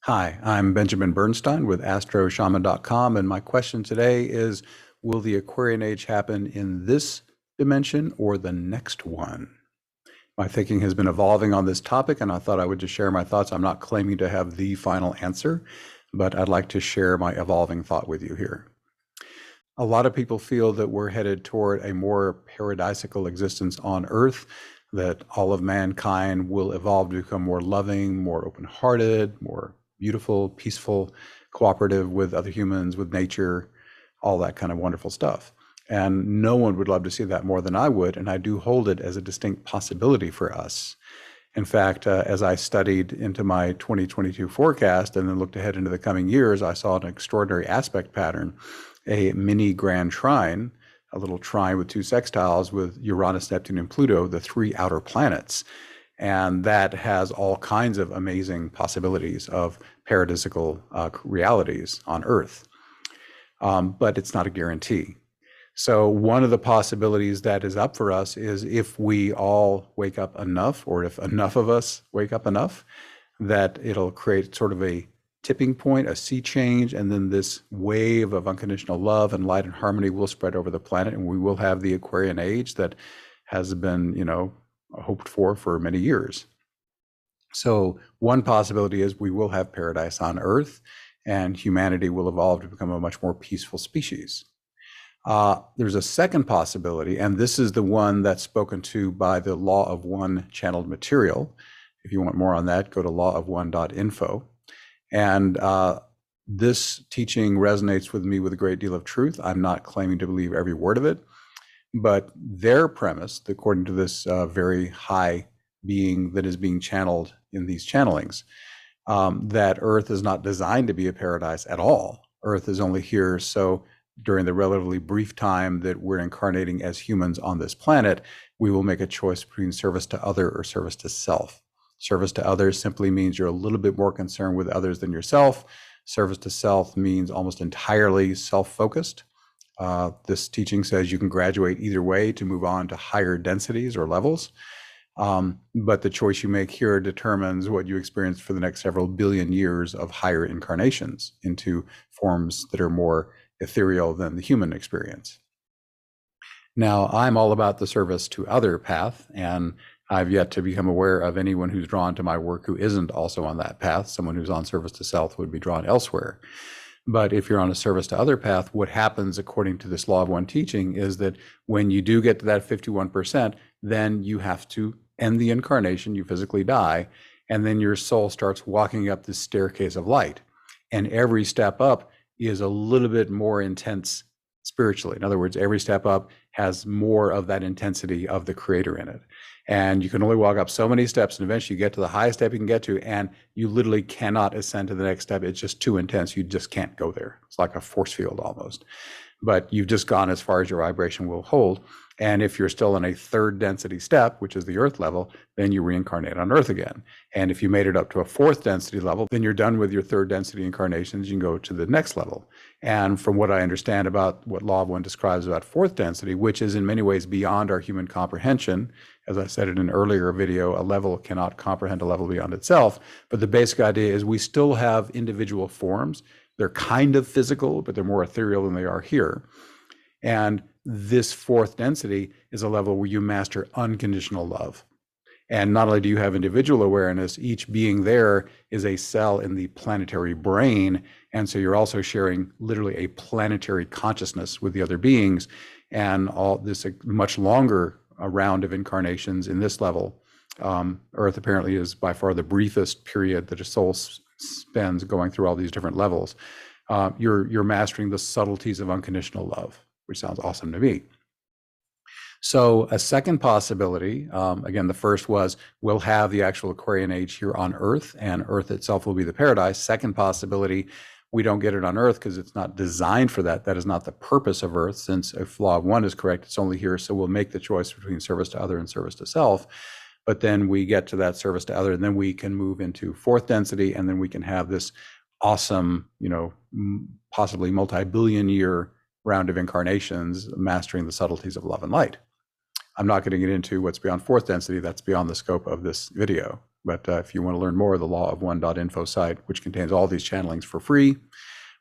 Hi, I'm Benjamin Bernstein with AstroShaman.com, and my question today is, will the Aquarian Age happen in this dimension or the next one? My thinking has been evolving on this topic, and I thought I would just share my thoughts. I'm not claiming to have the final answer, but I'd like to share my evolving thought with you here. A lot of people feel that we're headed toward a more paradisical existence on Earth, that all of mankind will evolve to become more loving, more open-hearted, more beautiful, peaceful, cooperative with other humans, with nature, all that kind of wonderful stuff. And no one would love to see that more than I would, and I do hold it as a distinct possibility for us. In fact, as I studied into my 2022 forecast and then looked ahead into the coming years, I saw an extraordinary aspect pattern, a mini grand trine, a little trine with two sextiles with Uranus, Neptune, and Pluto, the three outer planets. And that has all kinds of amazing possibilities of paradisical realities on Earth. But it's not a guarantee. So one of the possibilities that is up for us is if we all wake up enough, or if enough of us wake up enough, that it'll create sort of a tipping point, a sea change, and then this wave of unconditional love and light and harmony will spread over the planet, and we will have the Aquarian Age that has been, hoped for many years. So one possibility is we will have paradise on Earth, and humanity will evolve to become a much more peaceful species. There's a second possibility, and this is the one that's spoken to by the Law of One channeled material. If you want more on that, go to lawofone.info. And this teaching resonates with me with a great deal of truth. I'm not claiming to believe every word of it, but their premise, according to this very high being that is being channeled in these channelings, that Earth is not designed to be a paradise at all. Earth is only here so during the relatively brief time that we're incarnating as humans on this planet, we will make a choice between service to other or service to self. Service to others simply means you're a little bit more concerned with others than yourself. Service to self means almost entirely self-focused. This teaching says you can graduate either way to move on to higher densities or levels. But the choice you make here determines what you experience for the next several billion years of higher incarnations into forms that are more ethereal than the human experience. Now, I'm all about the service to other path, and I've yet to become aware of anyone who's drawn to my work who isn't also on that path. Someone who's on service to self would be drawn elsewhere. But if you're on a service to other path, what happens according to this Law of One teaching is that when you do get to that 51%, then you have to end the incarnation, you physically die, and then your soul starts walking up this staircase of light. And every step up is a little bit more intense spiritually. In other words, every step up has more of that intensity of the creator in it. And you can only walk up so many steps, and eventually you get to the highest step you can get to, and you literally cannot ascend to the next step. It's just too intense. You just can't go there. It's like a force field almost. But you've just gone as far as your vibration will hold. And if you're still in a third density step, which is the Earth level, then you reincarnate on Earth again. And if you made it up to a fourth density level, then you're done with your third density incarnations. You can go to the next level. And from what I understand about what Law of One describes about fourth density, which is in many ways beyond our human comprehension, as I said in an earlier video, a level cannot comprehend a level beyond itself. But the basic idea is we still have individual forms. They're kind of physical, but they're more ethereal than they are here. And this fourth density is a level where you master unconditional love. And not only do you have individual awareness, each being there is a cell in the planetary brain. And so you're also sharing literally a planetary consciousness with the other beings. And all this much longer round of incarnations in this level. Earth apparently is by far the briefest period that a soul spends going through all these different levels. You're mastering the subtleties of unconditional love, which sounds awesome to me. So a second possibility, again, the first was we'll have the actual Aquarian Age here on Earth, and Earth itself will be the paradise. Second possibility, we don't get it on Earth because it's not designed for that. That is not the purpose of Earth, since if Law of One is correct, it's only here, so we'll make the choice between service to other and service to self. But then we get to that service to other, and then we can move into fourth density, and then we can have this awesome, possibly multi-billion year round of incarnations, mastering the subtleties of love and light. I'm not going to get into what's beyond fourth density. That's beyond the scope of this video. But if you want to learn more, the lawof1.info site, which contains all these channelings for free,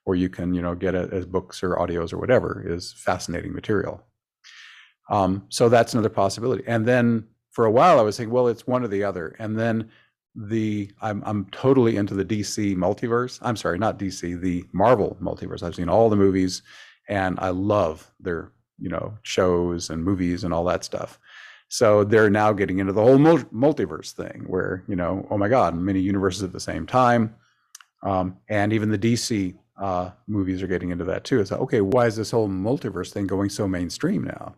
or you can, get it as books or audios or whatever, is fascinating material. So that's another possibility. And then for a while I was thinking, well, it's one or the other. And then I'm totally into the DC multiverse. I'm sorry, not DC, the Marvel multiverse. I've seen all the movies and I love their, shows and movies and all that stuff. So they're now getting into the whole multiverse thing where, oh my God, many universes at the same time. And even the DC movies are getting into that too. It's like, okay, why is this whole multiverse thing going so mainstream now?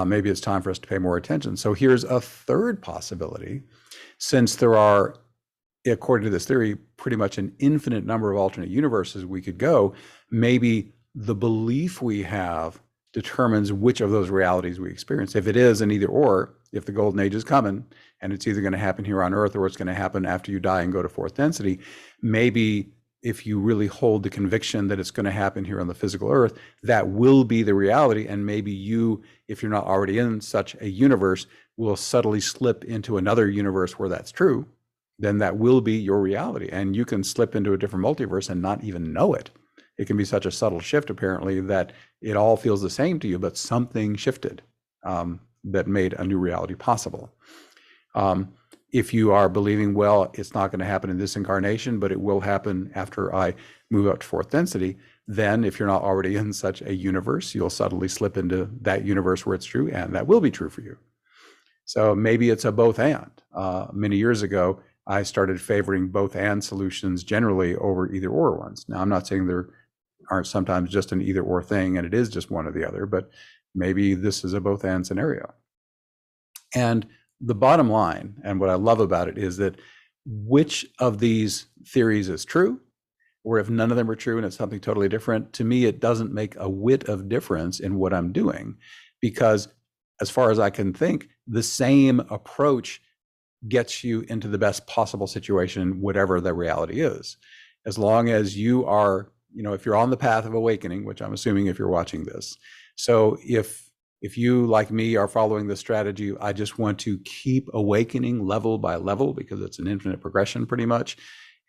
Maybe it's time for us to pay more attention. So here's a third possibility. Since there are, according to this theory, pretty much an infinite number of alternate universes we could go, maybe the belief we have determines which of those realities we experience. If it is an either or, if the golden age is coming and it's either going to happen here on Earth or it's going to happen after you die and go to fourth density, maybe if you really hold the conviction that it's going to happen here on the physical Earth, that will be the reality. And maybe you, if you're not already in such a universe, will subtly slip into another universe where that's true. Then that will be your reality. And you can slip into a different multiverse and not even know it. It can be such a subtle shift, apparently, that it all feels the same to you, but something shifted that made a new reality possible. If you are believing, well, it's not going to happen in this incarnation, but it will happen after I move up to fourth density, then if you're not already in such a universe, you'll subtly slip into that universe where it's true, and that will be true for you. So maybe it's a both and. Many years ago, I started favoring both and solutions generally over either or ones. Now, I'm not saying there aren't sometimes just an either or thing and it is just one or the other, but maybe this is a both and scenario. And the bottom line, and what I love about it, is that which of these theories is true, or if none of them are true and it's something totally different, to me, it doesn't make a whit of difference in what I'm doing, because as far as I can think, the same approach gets you into the best possible situation, whatever the reality is. As long as you are, if you're on the path of awakening, which I'm assuming if you're watching this. So if you, like me, are following the strategy, I just want to keep awakening level by level because it's an infinite progression pretty much.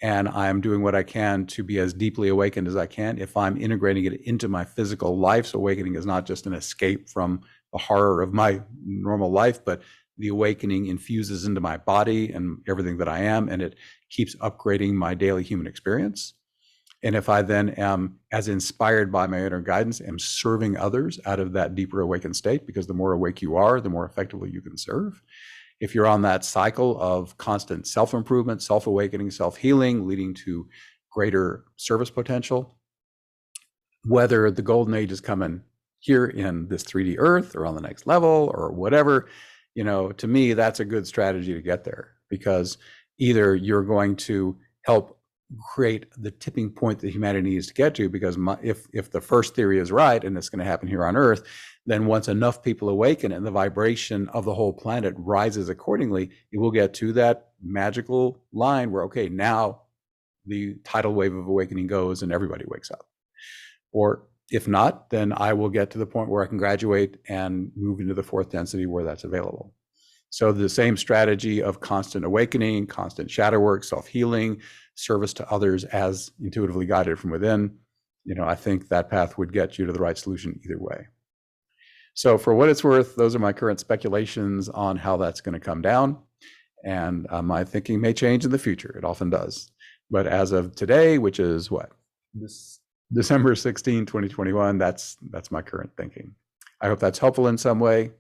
And I'm doing what I can to be as deeply awakened as I can. If I'm integrating it into my physical life, so awakening is not just an escape from the horror of my normal life, but the awakening infuses into my body and everything that I am, and it keeps upgrading my daily human experience. And if I then am, as inspired by my inner guidance, am serving others out of that deeper awakened state, because the more awake you are, the more effectively you can serve. If you're on that cycle of constant self-improvement, self-awakening, self-healing, leading to greater service potential, whether the golden age is coming here in this 3D Earth or on the next level or whatever, to me, that's a good strategy to get there, because either you're going to help create the tipping point that humanity needs to get to, because if the first theory is right and it's going to happen here on Earth, then once enough people awaken and the vibration of the whole planet rises accordingly, it will get to that magical line where, okay, now the tidal wave of awakening goes and everybody wakes up. Or if not, then I will get to the point where I can graduate and move into the fourth density where that's available. So the same strategy of constant awakening, constant shadow work, self-healing, service to others as intuitively guided from within, I think that path would get you to the right solution either way. So for what it's worth, those are my current speculations on how that's going to come down. And my thinking may change in the future. It often does. But as of today, which is what? December 16, 2021, that's my current thinking. I hope that's helpful in some way.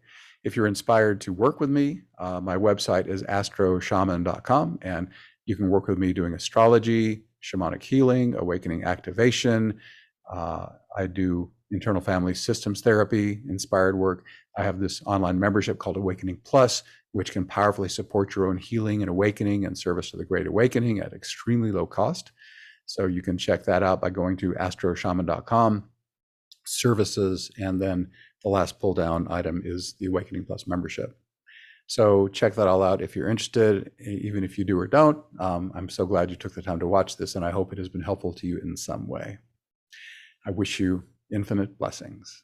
If you're inspired to work with me, my website is astroshaman.com, and you can work with me doing astrology, shamanic healing, awakening activation. I do internal family systems therapy, inspired work. I have this online membership called Awakening Plus, which can powerfully support your own healing and awakening and service to the Great Awakening at extremely low cost. So you can check that out by going to astroshaman.com, services, and then the last pull down item is the Awakening Plus membership. So check that all out if you're interested, even if you do or don't. I'm so glad you took the time to watch this, and I hope it has been helpful to you in some way. I wish you infinite blessings.